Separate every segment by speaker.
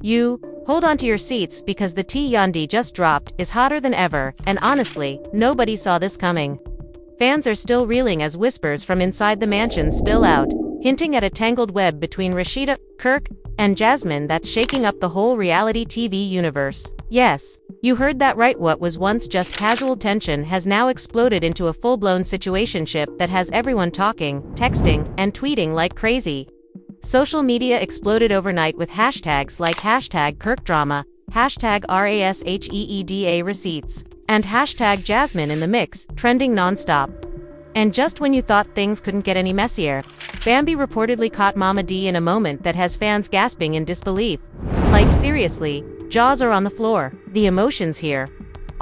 Speaker 1: You, hold on to your seats because the tea Yandy just dropped is hotter than ever, and honestly, nobody saw this coming. Fans are still reeling as whispers from inside the mansion spill out, hinting at a tangled web between Rasheeda, Kirk, and Jasmine that's shaking up the whole reality TV universe. Yes, you heard that right. What was once just casual tension has now exploded into a full-blown situationship that has everyone talking, texting, and tweeting like crazy. Social media exploded overnight with hashtags like #KirkDrama, #RASHEEDA receipts, and #Jasmine in the mix, trending non-stop. And just when you thought things couldn't get any messier, Bambi reportedly caught Mama D in a moment that has fans gasping in disbelief. Like seriously, jaws are on the floor. The emotions here,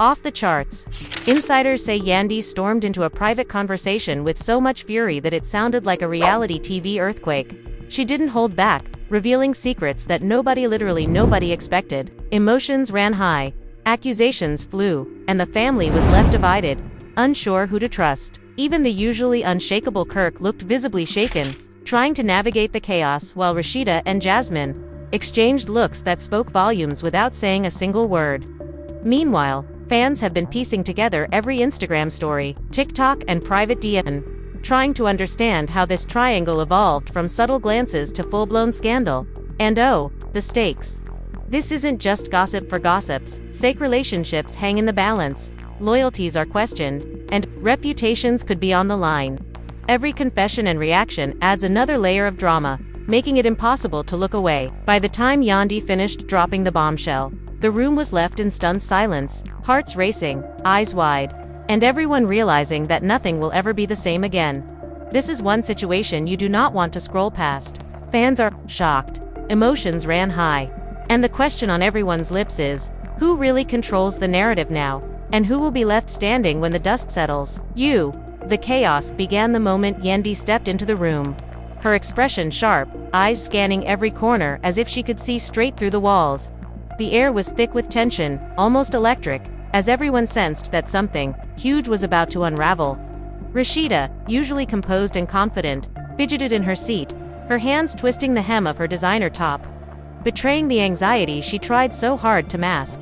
Speaker 1: off the charts. Insiders say Yandy stormed into a private conversation with so much fury that it sounded like a reality TV earthquake. She didn't hold back, revealing secrets that literally nobody expected. Emotions ran high, accusations flew, and the family was left divided, unsure who to trust. Even the usually unshakable Kirk looked visibly shaken, trying to navigate the chaos while Rasheeda and Jasmine exchanged looks that spoke volumes without saying a single word. Meanwhile, fans have been piecing together every Instagram story, TikTok, and private DM, trying to understand how this triangle evolved from subtle glances to full-blown scandal. And oh, the stakes. This isn't just gossip for gossip's sake. Relationships hang in the balance, loyalties are questioned, and reputations could be on the line. Every confession and reaction adds another layer of drama, making it impossible to look away. By the time Yandy finished dropping the bombshell, the room was left in stunned silence, hearts racing, eyes wide, and everyone realizing that nothing will ever be the same again. This is one situation you do not want to scroll past. Fans are shocked, emotions ran high, and the question on everyone's lips is, who really controls the narrative now, and who will be left standing when the dust settles? The chaos began the moment Yandy stepped into the room. Her expression sharp, eyes scanning every corner as if she could see straight through the walls. The air was thick with tension, almost electric, as everyone sensed that something huge was about to unravel. Rasheeda, usually composed and confident, fidgeted in her seat, her hands twisting the hem of her designer top, betraying the anxiety she tried so hard to mask.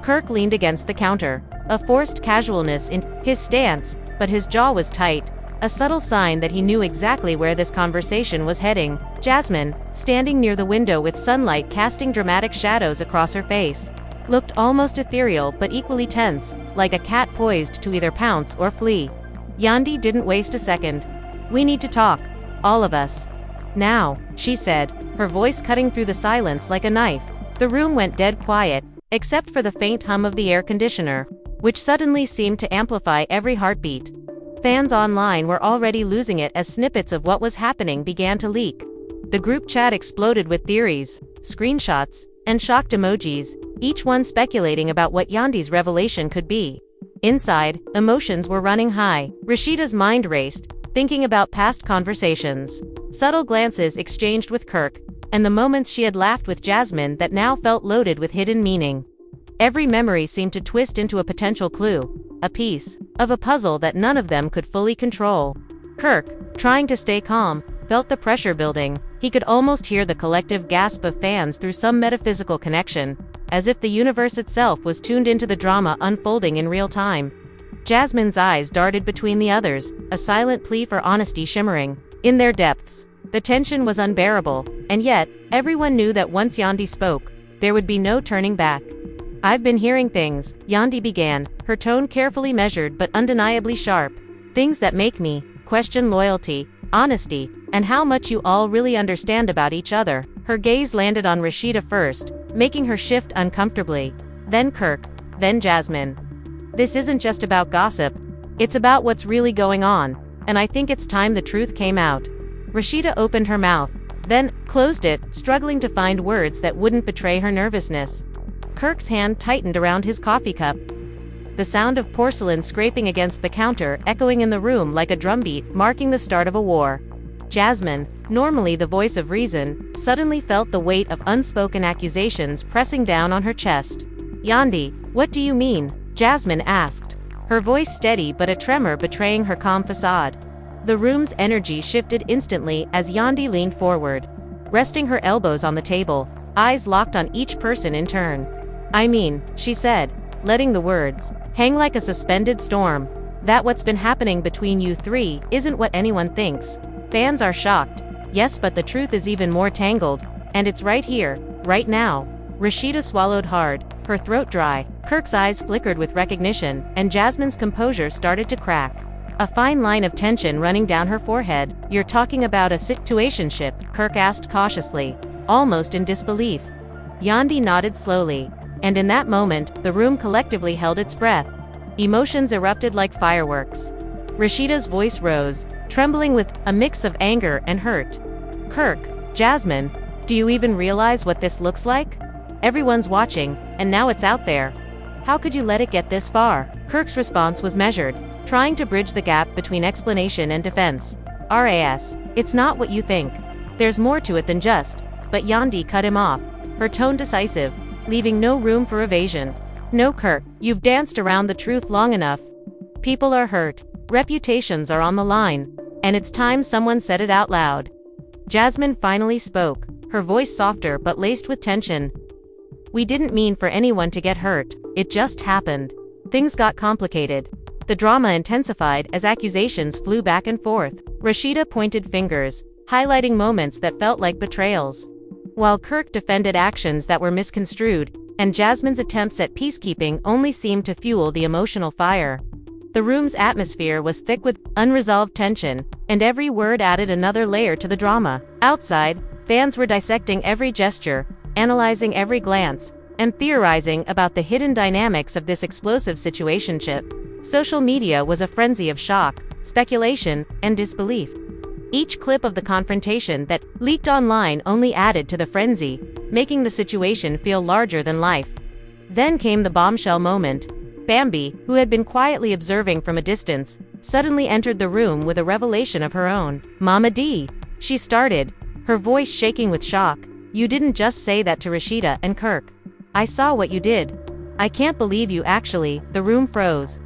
Speaker 1: Kirk leaned against the counter, a forced casualness in his stance, but his jaw was tight, a subtle sign that he knew exactly where this conversation was heading. Jasmine, standing near the window with sunlight casting dramatic shadows across her face, looked almost ethereal but equally tense, like a cat poised to either pounce or flee. Yandy didn't waste a second. "We need to talk. All of us. Now," she said, her voice cutting through the silence like a knife. The room went dead quiet, except for the faint hum of the air conditioner, which suddenly seemed to amplify every heartbeat. Fans online were already losing it as snippets of what was happening began to leak. The group chat exploded with theories, screenshots, and shocked emojis, each one speculating about what Yandy's revelation could be. Inside, emotions were running high. Rasheeda's mind raced, thinking about past conversations, subtle glances exchanged with Kirk, and the moments she had laughed with Jasmine that now felt loaded with hidden meaning. Every memory seemed to twist into a potential clue, a piece of a puzzle that none of them could fully control. Kirk, trying to stay calm, felt the pressure building. He could almost hear the collective gasp of fans through some metaphysical connection, as if the universe itself was tuned into the drama unfolding in real time. Jasmine's eyes darted between the others, a silent plea for honesty shimmering in their depths. The tension was unbearable, and yet, everyone knew that once Yandy spoke, there would be no turning back. "I've been hearing things," Yandy began, her tone carefully measured but undeniably sharp. "Things that make me question loyalty, honesty, and how much you all really understand about each other." Her gaze landed on Rasheeda first, making her shift uncomfortably. Then Kirk, then Jasmine. "This isn't just about gossip. It's about what's really going on, and I think it's time the truth came out." Rasheeda opened her mouth, then closed it, struggling to find words that wouldn't betray her nervousness. Kirk's hand tightened around his coffee cup, the sound of porcelain scraping against the counter echoing in the room like a drumbeat, marking the start of a war. Jasmine, normally the voice of reason, suddenly felt the weight of unspoken accusations pressing down on her chest. "Yandy, what do you mean?" Jasmine asked, her voice steady but a tremor betraying her calm facade. The room's energy shifted instantly as Yandy leaned forward, resting her elbows on the table, eyes locked on each person in turn. "I mean," she said, letting the words hang like a suspended storm, "that what's been happening between you three isn't what anyone thinks." Fans are shocked. Yes, but the truth is even more tangled, and it's right here, right now. Rasheeda swallowed hard, her throat dry. Kirk's eyes flickered with recognition, and Jasmine's composure started to crack. A fine line of tension running down her forehead. "You're talking about a situationship?" Kirk asked cautiously, almost in disbelief. Yandy nodded slowly, and in that moment, the room collectively held its breath. Emotions erupted like fireworks. Rasheeda's voice rose, trembling with a mix of anger and hurt. "Kirk, Jasmine, do you even realize what this looks like? Everyone's watching, and now it's out there. How could you let it get this far?" Kirk's response was measured, trying to bridge the gap between explanation and defense. "Ras, it's not what you think. There's more to it than just..." But Yandy cut him off, her tone decisive, leaving no room for evasion. "No, Kirk, you've danced around the truth long enough. People are hurt, reputations are on the line, and it's time someone said it out loud." Jasmine finally spoke, her voice softer but laced with tension. "We didn't mean for anyone to get hurt, it just happened. Things got complicated." The drama intensified as accusations flew back and forth. Rasheeda pointed fingers, highlighting moments that felt like betrayals, while Kirk defended actions that were misconstrued, and Jasmine's attempts at peacekeeping only seemed to fuel the emotional fire. The room's atmosphere was thick with unresolved tension, and every word added another layer to the drama. Outside, fans were dissecting every gesture, analyzing every glance, and theorizing about the hidden dynamics of this explosive situationship. Social media was a frenzy of shock, speculation, and disbelief. Each clip of the confrontation that leaked online only added to the frenzy, making the situation feel larger than life. Then came the bombshell moment. Bambi, who had been quietly observing from a distance, suddenly entered the room with a revelation of her own. "Mama D," she started, her voice shaking with shock. "You didn't just say that to Rasheeda and Kirk. I saw what you did. I can't believe you actually..." The room froze.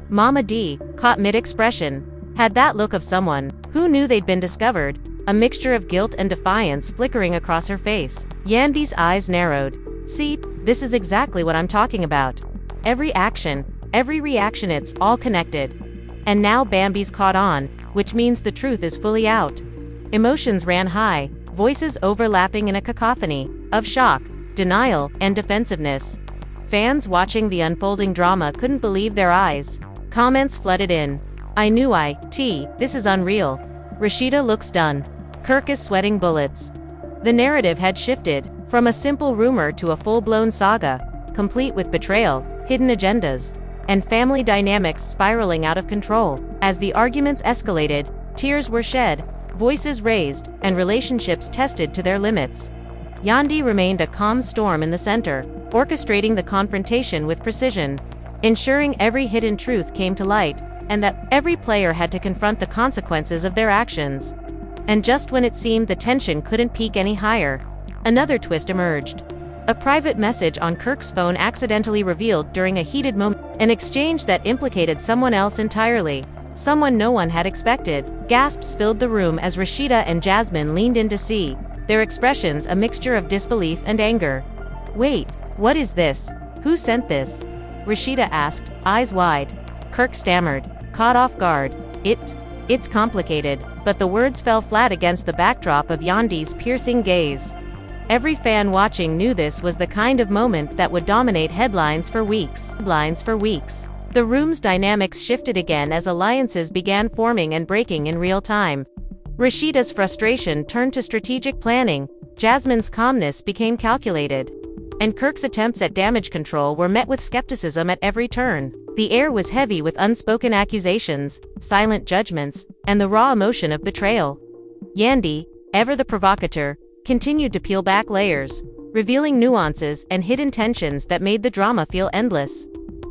Speaker 1: Mama D, caught mid-expression, had that look of someone who knew they'd been discovered, a mixture of guilt and defiance flickering across her face. Yandy's eyes narrowed. "See, this is exactly what I'm talking about. Every action, every reaction, it's all connected. And now Bambi's caught on, which means the truth is fully out." Emotions ran high, voices overlapping in a cacophony of shock, denial, and defensiveness. Fans watching the unfolding drama couldn't believe their eyes. Comments flooded in. This is unreal. Rasheeda looks done. Kirk is sweating bullets." The narrative had shifted, from a simple rumor to a full-blown saga, complete with betrayal, hidden agendas, and family dynamics spiraling out of control. As the arguments escalated, tears were shed, voices raised, and relationships tested to their limits. Yandy remained a calm storm in the center, orchestrating the confrontation with precision, ensuring every hidden truth came to light, and that every player had to confront the consequences of their actions. And just when it seemed the tension couldn't peak any higher, another twist emerged. A private message on Kirk's phone accidentally revealed during a heated moment an exchange that implicated someone else entirely, someone no one had expected. Gasps filled the room as Rasheeda and Jasmine leaned in to see, their expressions a mixture of disbelief and anger. "Wait, what is this? Who sent this?" Rasheeda asked, eyes wide. Kirk stammered, caught off guard. It's complicated," but the words fell flat against the backdrop of Yandy's piercing gaze. Every fan watching knew this was the kind of moment that would dominate headlines for weeks. The room's dynamics shifted again as alliances began forming and breaking in real time. Rasheeda's frustration turned to strategic planning, Jasmine's calmness became calculated, and Kirk's attempts at damage control were met with skepticism at every turn. The air was heavy with unspoken accusations, silent judgments, and the raw emotion of betrayal. Yandy, ever the provocateur, continued to peel back layers, revealing nuances and hidden tensions that made the drama feel endless.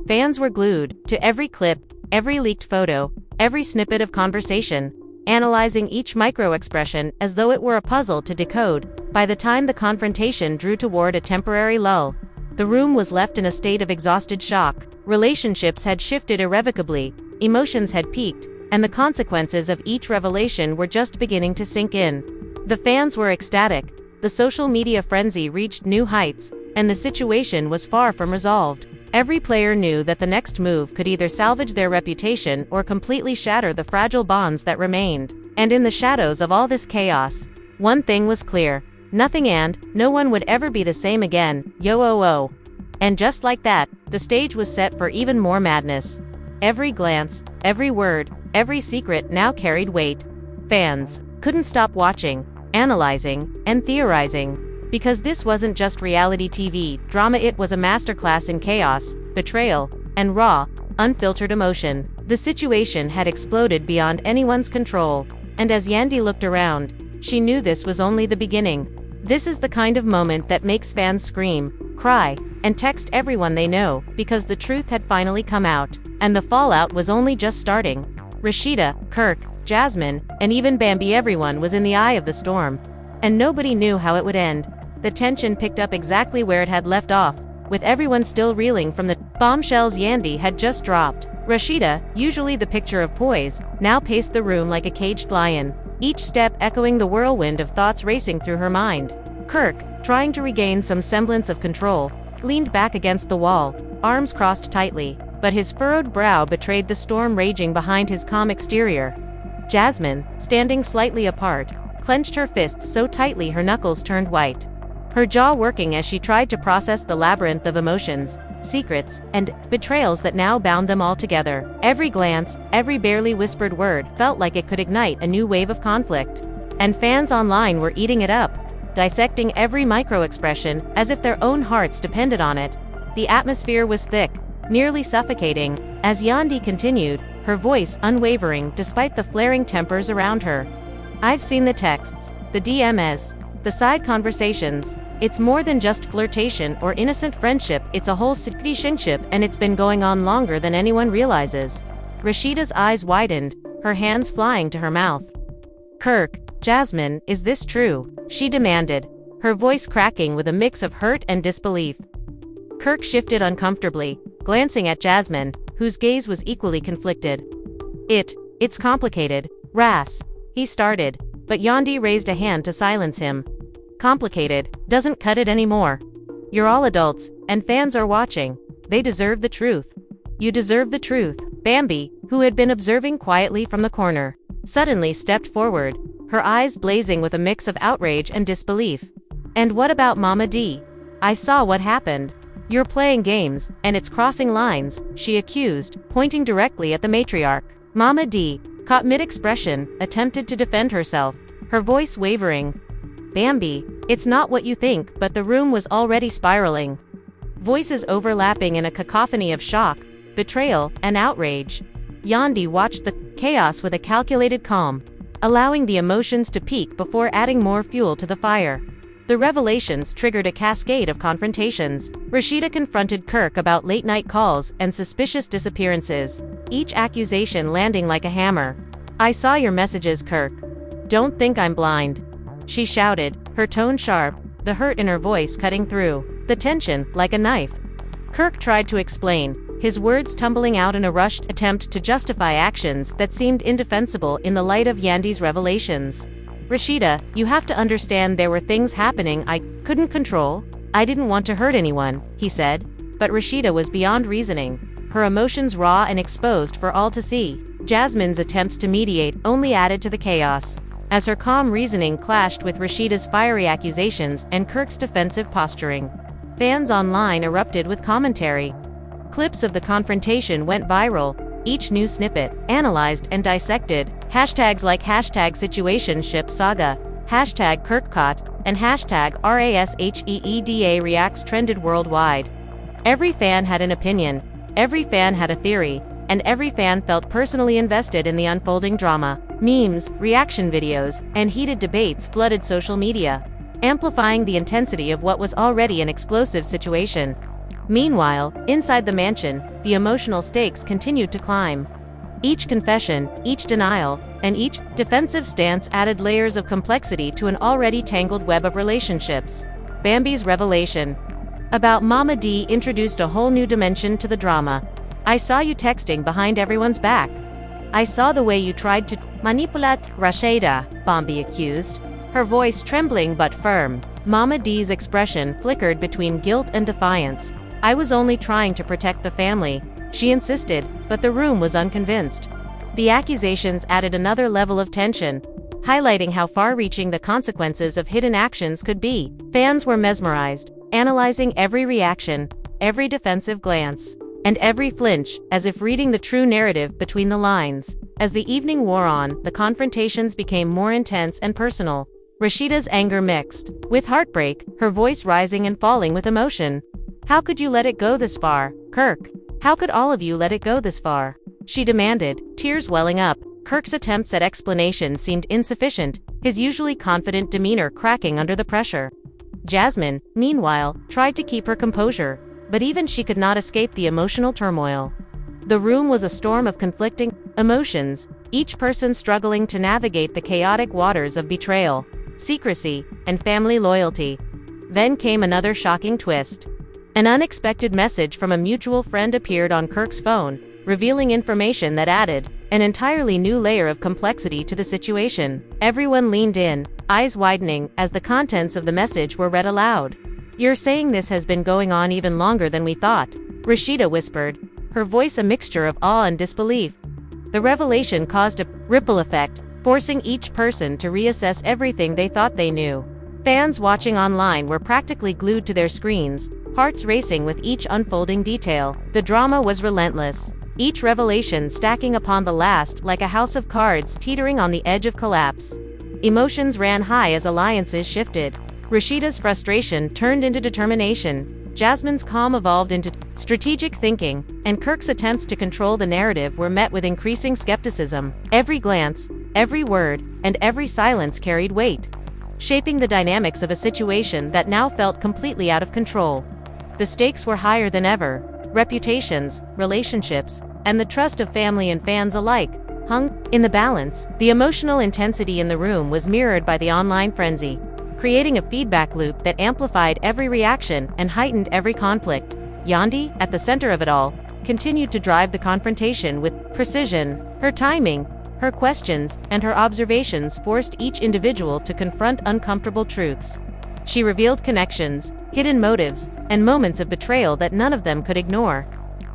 Speaker 1: Fans were glued to every clip, every leaked photo, every snippet of conversation, analyzing each micro-expression as though it were a puzzle to decode. By the time the confrontation drew toward a temporary lull, the room was left in a state of exhausted shock. Relationships had shifted irrevocably, emotions had peaked, and the consequences of each revelation were just beginning to sink in. The fans were ecstatic, the social media frenzy reached new heights, and the situation was far from resolved. Every player knew that the next move could either salvage their reputation or completely shatter the fragile bonds that remained. And in the shadows of all this chaos, one thing was clear: nothing and no one would ever be the same again. Yooo. And just like that, the stage was set for even more madness. Every glance, every word, every secret now carried weight. Fans couldn't stop watching, analyzing, and theorizing. Because this wasn't just reality TV drama, it was a masterclass in chaos, betrayal, and raw, unfiltered emotion. The situation had exploded beyond anyone's control, and as Yandy looked around, she knew this was only the beginning. This is the kind of moment that makes fans scream, cry, and text everyone they know, because the truth had finally come out, and the fallout was only just starting. Rasheeda, Kirk, Jasmine, and even Bambi, everyone was in the eye of the storm. And nobody knew how it would end. The tension picked up exactly where it had left off, with everyone still reeling from the bombshells Yandy had just dropped. Rasheeda, usually the picture of poise, now paced the room like a caged lion, each step echoing the whirlwind of thoughts racing through her mind. Kirk, trying to regain some semblance of control, leaned back against the wall, arms crossed tightly, but his furrowed brow betrayed the storm raging behind his calm exterior. Jasmine, standing slightly apart, clenched her fists so tightly her knuckles turned white, her jaw working as she tried to process the labyrinth of emotions, secrets, and betrayals that now bound them all together. Every glance, every barely whispered word felt like it could ignite a new wave of conflict. And fans online were eating it up, dissecting every micro-expression as if their own hearts depended on it. The atmosphere was thick, nearly suffocating, as Yandy continued, her voice unwavering despite the flaring tempers around her. I've seen the texts, the DMs, the side conversations. It's more than just flirtation or innocent friendship, it's a whole situationship, and it's been going on longer than anyone realizes. Rasheeda's eyes widened, her hands flying to her mouth. Kirk, Jasmine, is this true? She demanded, her voice cracking with a mix of hurt and disbelief. Kirk shifted uncomfortably, glancing at Jasmine, whose gaze was equally conflicted. It's complicated, Ras. He started, but Yandy raised a hand to silence him. Complicated doesn't cut it anymore. You're all adults, and fans are watching. They deserve the truth. You deserve the truth. Bambi, who had been observing quietly from the corner, suddenly stepped forward, her eyes blazing with a mix of outrage and disbelief. And what about Mama D? I saw what happened. You're playing games, and it's crossing lines, she accused, pointing directly at the matriarch. Mama D, caught mid-expression, attempted to defend herself, her voice wavering. Bambi, it's not what you think, but the room was already spiraling. Voices overlapping in a cacophony of shock, betrayal, and outrage. Yandy watched the chaos with a calculated calm, allowing the emotions to peak before adding more fuel to the fire. The revelations triggered a cascade of confrontations. Rasheeda confronted Kirk about late-night calls and suspicious disappearances, each accusation landing like a hammer. I saw your messages, Kirk. Don't think I'm blind. She shouted, her tone sharp, the hurt in her voice cutting through the tension like a knife. Kirk tried to explain, his words tumbling out in a rushed attempt to justify actions that seemed indefensible in the light of Yandy's revelations. Rasheeda, you have to understand there were things happening I couldn't control. I didn't want to hurt anyone, he said. But Rasheeda was beyond reasoning, her emotions raw and exposed for all to see. Jasmine's attempts to mediate only added to the chaos, as her calm reasoning clashed with Rasheeda's fiery accusations and Kirk's defensive posturing. Fans online erupted with commentary. Clips of the confrontation went viral, each new snippet analyzed and dissected. Hashtags like #situationship saga, #KirkCaught, and #RASHEEDA reacts trended worldwide. Every fan had an opinion, every fan had a theory, and every fan felt personally invested in the unfolding drama. Memes, reaction videos, and heated debates flooded social media, amplifying the intensity of what was already an explosive situation. Meanwhile, inside the mansion, the emotional stakes continued to climb. Each confession, each denial, and each defensive stance added layers of complexity to an already tangled web of relationships. Bambi's revelation about Mama D introduced a whole new dimension to the drama. I saw you texting behind everyone's back. I saw the way you tried to manipulate Rasheeda, Bambi accused, her voice trembling but firm. Mama D's expression flickered between guilt and defiance. "I was only trying to protect the family," she insisted, but the room was unconvinced. The accusations added another level of tension, highlighting how far-reaching the consequences of hidden actions could be. Fans were mesmerized, analyzing every reaction, every defensive glance, and every flinch, as if reading the true narrative between the lines. As the evening wore on, the confrontations became more intense and personal. Rasheeda's anger mixed with heartbreak, her voice rising and falling with emotion. "How could you let it go this far, Kirk? How could all of you let it go this far?" she demanded, tears welling up. Kirk's attempts at explanation seemed insufficient, his usually confident demeanor cracking under the pressure. Jasmine, meanwhile, tried to keep her composure, but even she could not escape the emotional turmoil. The room was a storm of conflicting emotions, each person struggling to navigate the chaotic waters of betrayal, secrecy, and family loyalty. Then came another shocking twist. An unexpected message from a mutual friend appeared on Kirk's phone, revealing information that added an entirely new layer of complexity to the situation. Everyone leaned in, eyes widening, as the contents of the message were read aloud. "You're saying this has been going on even longer than we thought," Rasheeda whispered, her voice a mixture of awe and disbelief. The revelation caused a ripple effect, forcing each person to reassess everything they thought they knew. Fans watching online were practically glued to their screens, hearts racing with each unfolding detail. The drama was relentless, each revelation stacking upon the last like a house of cards teetering on the edge of collapse. Emotions ran high as alliances shifted. Rasheeda's frustration turned into determination, Jasmine's calm evolved into strategic thinking, and Kirk's attempts to control the narrative were met with increasing skepticism. Every glance, every word, and every silence carried weight, shaping the dynamics of a situation that now felt completely out of control. The stakes were higher than ever. Reputations, relationships, and the trust of family and fans alike hung in the balance. The emotional intensity in the room was mirrored by the online frenzy, creating a feedback loop that amplified every reaction and heightened every conflict. Yandy, at the center of it all, continued to drive the confrontation with precision. Her timing, her questions, and her observations forced each individual to confront uncomfortable truths. She revealed connections, hidden motives, and moments of betrayal that none of them could ignore.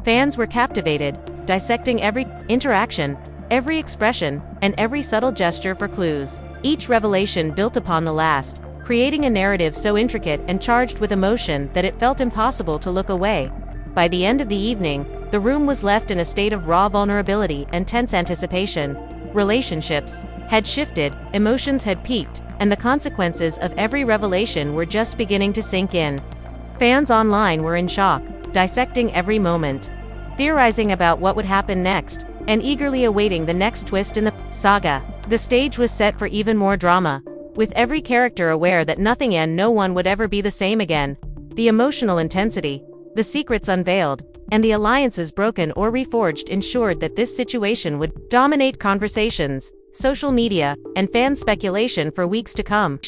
Speaker 1: Fans were captivated, dissecting every interaction, every expression, and every subtle gesture for clues. Each revelation built upon the last, creating a narrative so intricate and charged with emotion that it felt impossible to look away. By the end of the evening, the room was left in a state of raw vulnerability and tense anticipation. Relationships had shifted, emotions had peaked, and the consequences of every revelation were just beginning to sink in. Fans online were in shock, dissecting every moment, theorizing about what would happen next, and eagerly awaiting the next twist in the saga. The stage was set for even more drama, with every character aware that nothing and no one would ever be the same again. The emotional intensity, the secrets unveiled, and the alliances broken or reforged ensured that this situation would dominate conversations, social media, and fan speculation for weeks to come.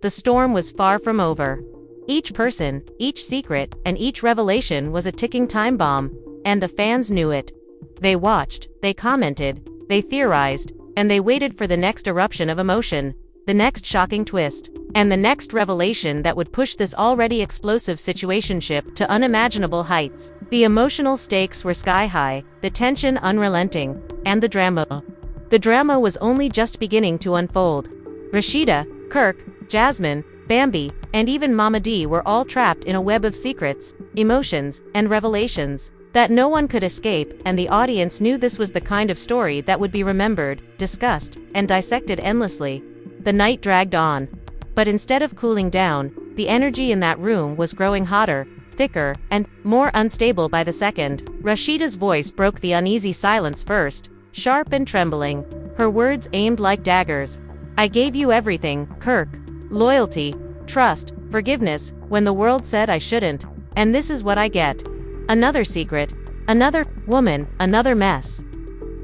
Speaker 1: The storm was far from over. Each person, each secret, and each revelation was a ticking time bomb, and the fans knew it. They watched, they commented, they theorized, and they waited for the next eruption of emotion, the next shocking twist, and the next revelation that would push this already explosive situationship to unimaginable heights. The emotional stakes were sky-high, the tension unrelenting, and the drama was only just beginning to unfold. Rasheeda, Kirk, Jasmine, Bambi, and even Mama D were all trapped in a web of secrets, emotions, and revelations that no one could escape, and the audience knew this was the kind of story that would be remembered, discussed, and dissected endlessly. The night dragged on, but instead of cooling down, the energy in that room was growing hotter, thicker, and more unstable by the second. Rasheeda's voice broke the uneasy silence first, sharp and trembling, her words aimed like daggers. "I gave you everything, Kirk. Loyalty, trust, forgiveness, when the world said I shouldn't, and this is what I get. Another secret, another woman, another mess."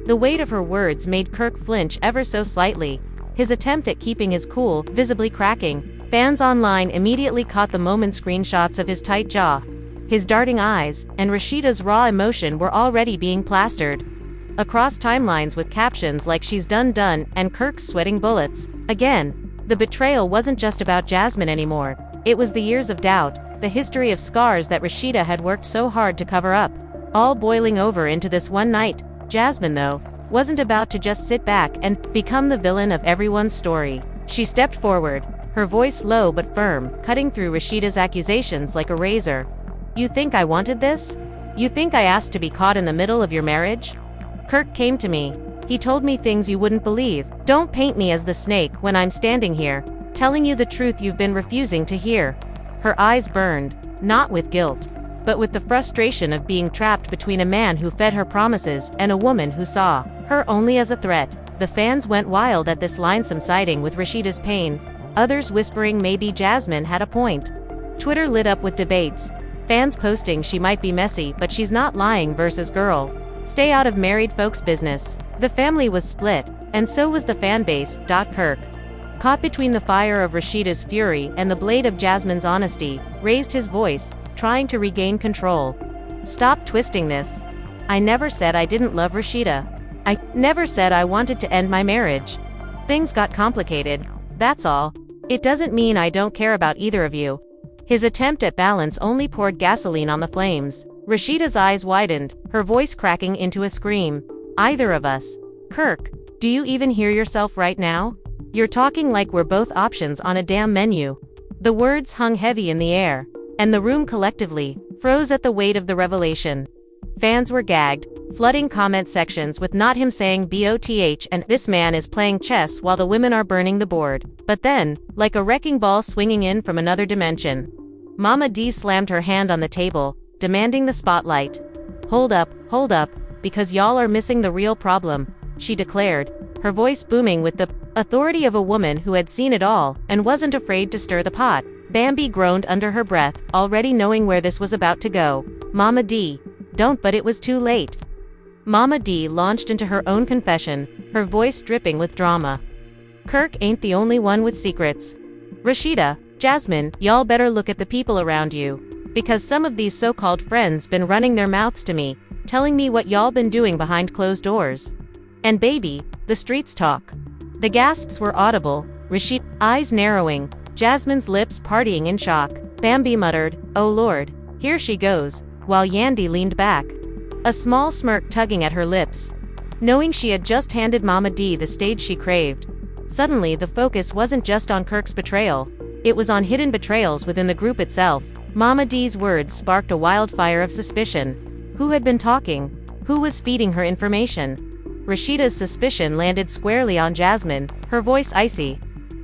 Speaker 1: The weight of her words made Kirk flinch ever so slightly, his attempt at keeping his cool visibly cracking. Fans online immediately caught the moment screenshots of his tight jaw, his darting eyes, and Rasheeda's raw emotion were already being plastered across timelines with captions like "she's done" and "Kirk's sweating bullets." Again, The betrayal wasn't just about Jasmine anymore. It was the years of doubt, the history of scars that Rasheeda had worked so hard to cover up, all boiling over into this one night. Jasmine, though, wasn't about to just sit back and become the villain of everyone's story. She stepped forward, her voice low but firm, cutting through Rasheeda's accusations like a razor. "You think I wanted this? You think I asked to be caught in the middle of your marriage? Kirk came to me. He told me things you wouldn't believe. Don't paint me as the snake when I'm standing here, telling you the truth you've been refusing to hear." Her eyes burned, not with guilt, but with the frustration of being trapped between a man who fed her promises and a woman who saw her only as a threat. The fans went wild at this line, some siding with Rasheeda's pain, others whispering maybe Jasmine had a point. Twitter lit up with debates, fans posting she might be messy but she's not lying versus girl, stay out of married folks' business. The family was split, and so was the fanbase. Kirk, caught between the fire of Rasheeda's fury and the blade of Jasmine's honesty, raised his voice, trying to regain control. "Stop twisting this. I never said I didn't love Rasheeda. I never said I wanted to end my marriage. Things got complicated, that's all. It doesn't mean I don't care about either of you." His attempt at balance only poured gasoline on the flames. Rasheeda's eyes widened, her voice cracking into a scream. "Either of us? Kirk, do you even hear yourself right now? You're talking like we're both options on a damn menu." The words hung heavy in the air, and the room collectively froze at the weight of the revelation. Fans were gagged, flooding comment sections with "not him" saying BOTH and "this man is playing chess while the women are burning the board." But then, like a wrecking ball swinging in from another dimension, Mama D slammed her hand on the table, demanding the spotlight. Hold up, because y'all are missing the real problem," she declared, her voice booming with the authority of a woman who had seen it all and wasn't afraid to stir the pot. Bambi groaned under her breath, already knowing where this was about to go. "Mama D, don't," but it was too late. Mama D launched into her own confession, her voice dripping with drama. "Kirk ain't the only one with secrets. Rasheeda, Jasmine, y'all better look at the people around you. Because some of these so-called friends been running their mouths to me, telling me what y'all been doing behind closed doors. And baby, the streets talk." The gasps were audible, Rasheeda's eyes narrowing, Jasmine's lips partying in shock. Bambi muttered, "Oh Lord, here she goes," while Yandy leaned back, a small smirk tugging at her lips, knowing she had just handed Mama D the stage she craved. Suddenly the focus wasn't just on Kirk's betrayal, it was on hidden betrayals within the group itself. Mama D's words sparked a wildfire of suspicion. Who had been talking? Who was feeding her information? Rasheeda's suspicion landed squarely on Jasmine, her voice icy.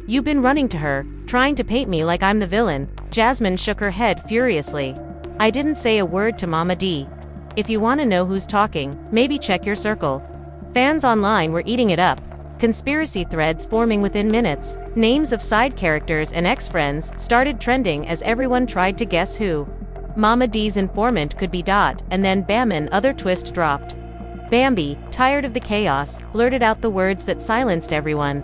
Speaker 1: "You've been running to her, trying to paint me like I'm the villain." Jasmine shook her head furiously. "I didn't say a word to Mama D. If you want to know who's talking, maybe check your circle." Fans online were eating it up, conspiracy threads forming within minutes. Names of side characters and ex-friends started trending as everyone tried to guess who Mama D's informant could be. And then bam, another twist dropped. Bambi, tired of the chaos, blurted out the words that silenced everyone.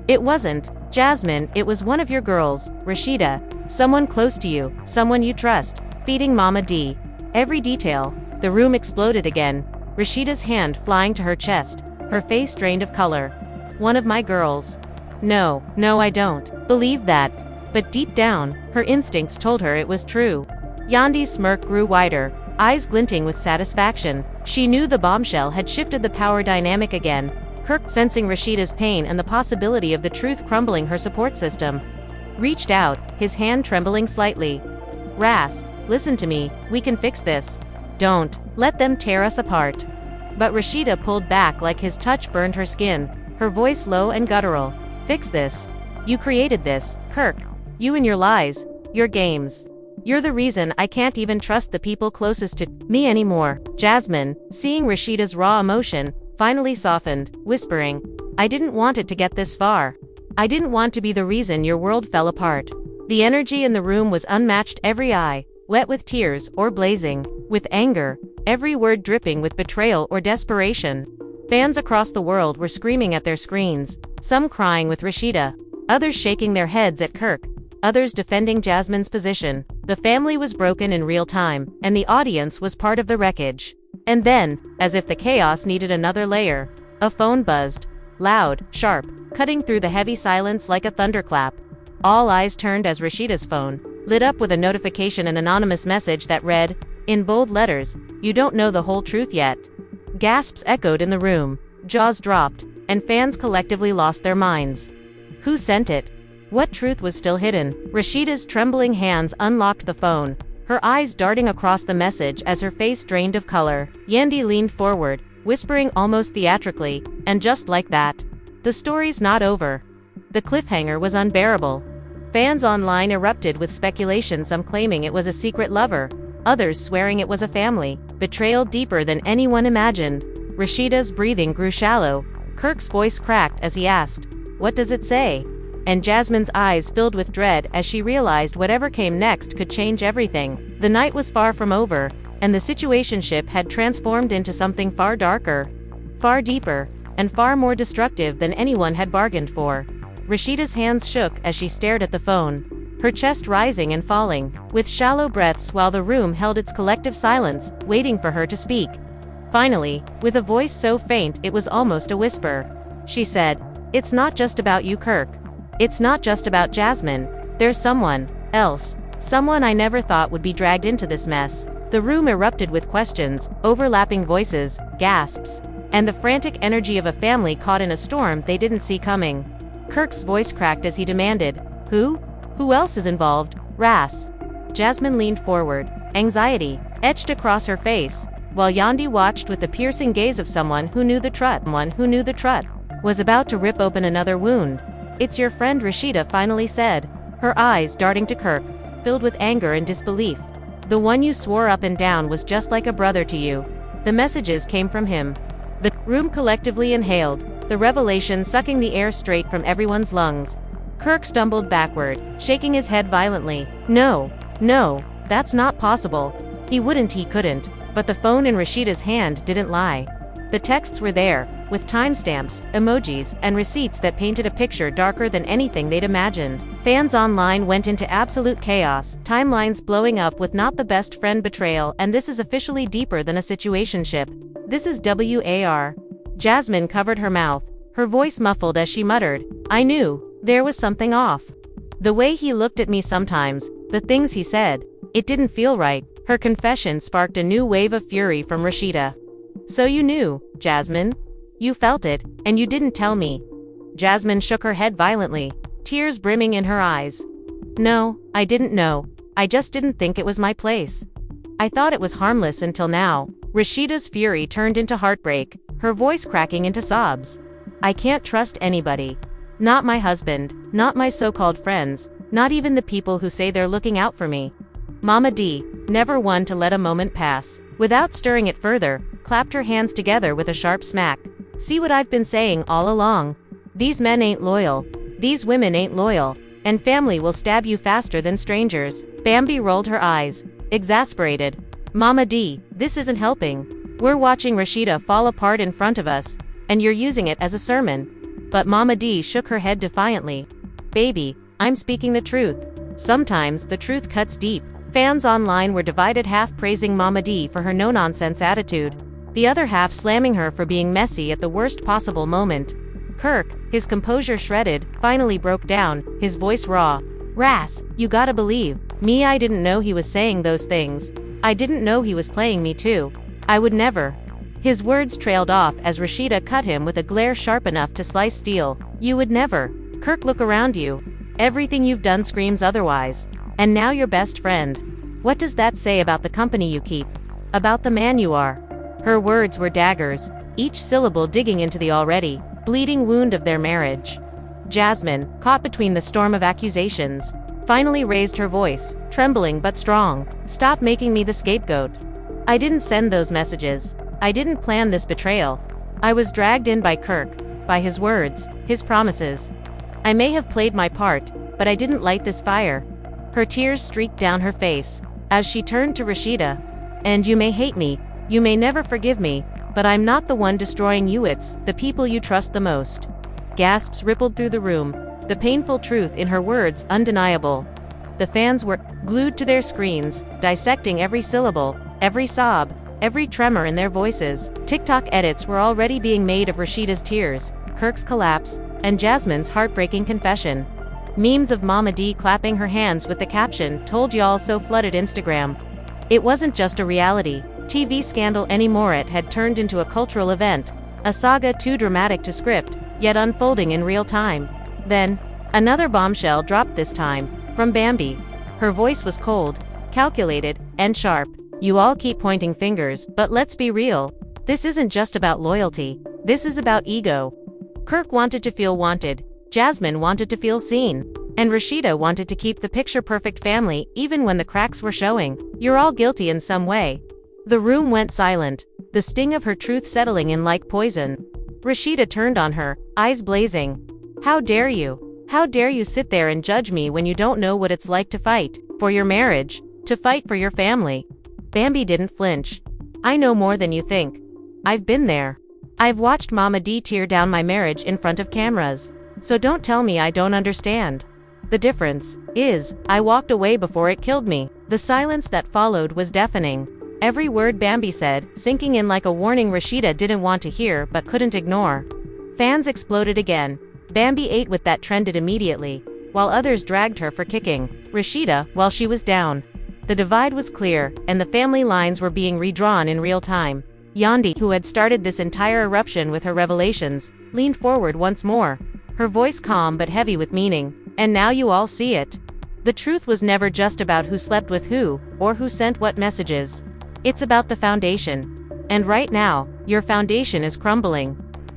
Speaker 1: "It wasn't Jasmine, it was one of your girls, Rasheeda, someone close to you, someone you trust, feeding Mama D." Every detail. The room exploded again, Rasheeda's hand flying to her chest, her face drained of color. "One of my girls. No, I don't believe that." But deep down, her instincts told her it was true. Yandy's smirk grew wider, eyes glinting with satisfaction. She knew the bombshell had shifted the power dynamic again. Kirk, sensing Rasheeda's pain and the possibility of the truth crumbling her support system, reached out, his hand trembling slightly. "Ras, listen to me, we can fix this. Don't let them tear us apart." But Rasheeda pulled back like his touch burned her skin, her voice low and guttural. "Fix this? You created this, Kirk. You and your lies, your games. You're the reason I can't even trust the people closest to me anymore." Jasmine, seeing Rasheeda's raw emotion, finally softened, whispering, "I didn't want it to get this far. I didn't want to be the reason your world fell apart." The energy in the room was unmatched, every eye wet with tears or blazing with anger, every word dripping with betrayal or desperation. Fans across the world were screaming at their screens, some crying with Rasheeda, others shaking their heads at Kirk, others defending Jasmine's position. The family was broken in real time, and the audience was part of the wreckage. And then, as if the chaos needed another layer, a phone buzzed. loud, sharp, cutting through the heavy silence like a thunderclap. All eyes turned as Rasheeda's phone lit up with a notification, an anonymous message that read, in bold letters, "You don't know the whole truth yet." Gasps echoed in the room, jaws dropped, and fans collectively lost their minds. Who sent it? What truth was still hidden? Rasheeda's trembling hands unlocked the phone, her eyes darting across the message as her face drained of color. Yandy leaned forward, whispering almost theatrically, and just like that, the story's not over. The cliffhanger was unbearable. Fans online erupted with speculation, some claiming it was a secret lover, others swearing it was a family betrayal deeper than anyone imagined. Rasheeda's breathing grew shallow. Kirk's voice cracked as he asked, "What does it say?" And Jasmine's eyes filled with dread as she realized whatever came next could change everything. The night was far from over, and the situationship had transformed into something far darker, far deeper, and far more destructive than anyone had bargained for. Rasheeda's hands shook as she stared at the phone, her chest rising and falling, with shallow breaths while the room held its collective silence, waiting for her to speak. Finally, with a voice so faint it was almost a whisper, she said, "It's not just about you, Kirk. It's not just about Jasmine. There's someone else. Someone I never thought would be dragged into this mess." The room erupted with questions, overlapping voices, gasps, and the frantic energy of a family caught in a storm they didn't see coming. Kirk's voice cracked as he demanded, "Who? Who else is involved? Ras?" Jasmine leaned forward, anxiety etched across her face, while Yandy watched with the piercing gaze of someone who knew the truth was about to rip open another wound. "It's your friend Rasheeda," finally said, her eyes darting to Kirk, filled with anger and disbelief. "The one you swore up and down was just like a brother to you." The messages came from him. The room collectively inhaled, the revelation sucking the air straight from everyone's lungs. Kirk stumbled backward, shaking his head violently. No, that's not possible. He couldn't. But the phone in Rasheeda's hand didn't lie. The texts were there, with timestamps, emojis, and receipts that painted a picture darker than anything they'd imagined. Fans online went into absolute chaos, timelines blowing up with not the best friend betrayal, and this is officially deeper than a situationship. This is WAR. Jasmine covered her mouth, her voice muffled as she muttered, "I knew there was something off. The way he looked at me sometimes, the things he said, it didn't feel right." Her confession sparked a new wave of fury from Rasheeda. "So you knew, Jasmine? You felt it, and you didn't tell me?" Jasmine shook her head violently, tears brimming in her eyes. "No, I didn't know. I just didn't think it was my place. I thought it was harmless until now." Rasheeda's fury turned into heartbreak, her voice cracking into sobs. "I can't trust anybody. Not my husband, not my so-called friends, not even the people who say they're looking out for me." Mama D, never one to let a moment pass, without stirring it further, clapped her hands together with a sharp smack. "See what I've been saying all along? These men ain't loyal. These women ain't loyal. And family will stab you faster than strangers." Bambi rolled her eyes, exasperated. "Mama D, this isn't helping. We're watching Rasheeda fall apart in front of us, and you're using it as a sermon." But Mama D shook her head defiantly. "Baby, I'm speaking the truth. Sometimes the truth cuts deep." Fans online were divided, half praising Mama D for her no-nonsense attitude, the other half slamming her for being messy at the worst possible moment. Kirk, his composure shredded, finally broke down, his voice raw. "Ras, you gotta believe me, I didn't know he was saying those things. I didn't know he was playing me too. I would never." His words trailed off as Rasheeda cut him with a glare sharp enough to slice steel. "You would never. Kirk, look around you. Everything you've done screams otherwise. And now your best friend. What does that say about the company you keep? About the man you are?" Her words were daggers, each syllable digging into the already bleeding wound of their marriage. Jasmine, caught between the storm of accusations, finally raised her voice, trembling but strong. "Stop making me the scapegoat. I didn't send those messages. I didn't plan this betrayal. I was dragged in by Kirk, by his words, his promises. I may have played my part, but I didn't light this fire." Her tears streaked down her face as she turned to Rasheeda. "And you may hate me, you may never forgive me, but I'm not the one destroying you, it's the people you trust the most." Gasps rippled through the room, the painful truth in her words undeniable. The fans were glued to their screens, dissecting every syllable, every sob, every tremor in their voices. TikTok edits were already being made of Rasheeda's tears, Kirk's collapse, and Jasmine's heartbreaking confession. Memes of Mama D clapping her hands with the caption, "Told y'all so" flooded Instagram. It wasn't just a reality TV scandal anymore, it had turned into a cultural event, a saga too dramatic to script, yet unfolding in real time. Then, another bombshell dropped, this time, from Bambi. Her voice was cold, calculated, and sharp. "You all keep pointing fingers, but let's be real. This isn't just about loyalty, this is about ego. Kirk wanted to feel wanted, Jasmine wanted to feel seen, and Rasheeda wanted to keep the picture-perfect family even when the cracks were showing. You're all guilty in some way." The room went silent, the sting of her truth settling in like poison. Rasheeda turned on her, eyes blazing. "How dare you? How dare you sit there and judge me when you don't know what it's like to fight for your marriage, to fight for your family?" Bambi didn't flinch. "I know more than you think. I've been there. I've watched Mama D tear down my marriage in front of cameras. So don't tell me I don't understand. The difference is, I walked away before it killed me." The silence that followed was deafening. Every word Bambi said, sinking in like a warning Rasheeda didn't want to hear but couldn't ignore. Fans exploded again. Bambi ate with that trended immediately, while others dragged her for kicking Rasheeda while she was down. The divide was clear, and the family lines were being redrawn in real time. Yandy, who had started this entire eruption with her revelations, leaned forward once more, her voice calm but heavy with meaning. "And now you all see it. The truth was never just about who slept with who, or who sent what messages. It's about the foundation. And right now, your foundation is crumbling.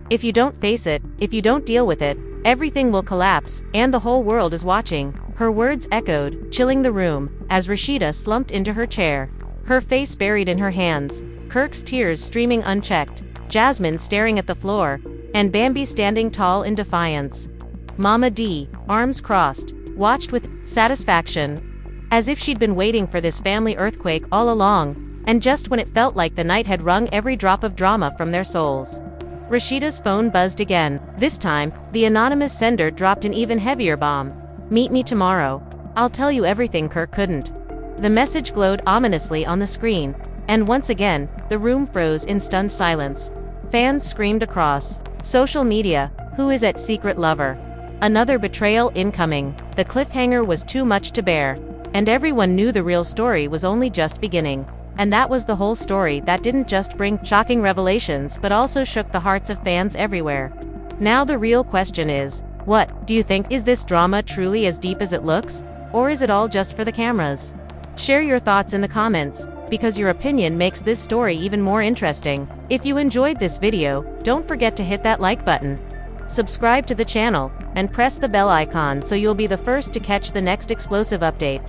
Speaker 1: If you don't face it, if you don't deal with it, everything will collapse, and the whole world is watching." Her words echoed, chilling the room, as Rasheeda slumped into her chair, her face buried in her hands, Kirk's tears streaming unchecked, Jasmine staring at the floor, and Bambi standing tall in defiance. Mama D, arms crossed, watched with satisfaction, as if she'd been waiting for this family earthquake all along, and just when it felt like the night had wrung every drop of drama from their souls. Rasheeda's phone buzzed again. This time, the anonymous sender dropped an even heavier bomb. "Meet me tomorrow. I'll tell you everything Kirk couldn't." The message glowed ominously on the screen, and once again, the room froze in stunned silence. Fans screamed across social media, "Who is that secret lover? Another betrayal incoming." The cliffhanger was too much to bear, and everyone knew the real story was only just beginning. And that was the whole story that didn't just bring shocking revelations but also shook the hearts of fans everywhere. Now the real question is, what do you think? Is this drama truly as deep as it looks? Or is it all just for the cameras? Share your thoughts in the comments, because your opinion makes this story even more interesting. If you enjoyed this video, don't forget to hit that like button, subscribe to the channel, and press the bell icon so you'll be the first to catch the next explosive update.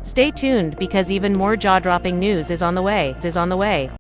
Speaker 1: Stay tuned because even more jaw-dropping news is on the way.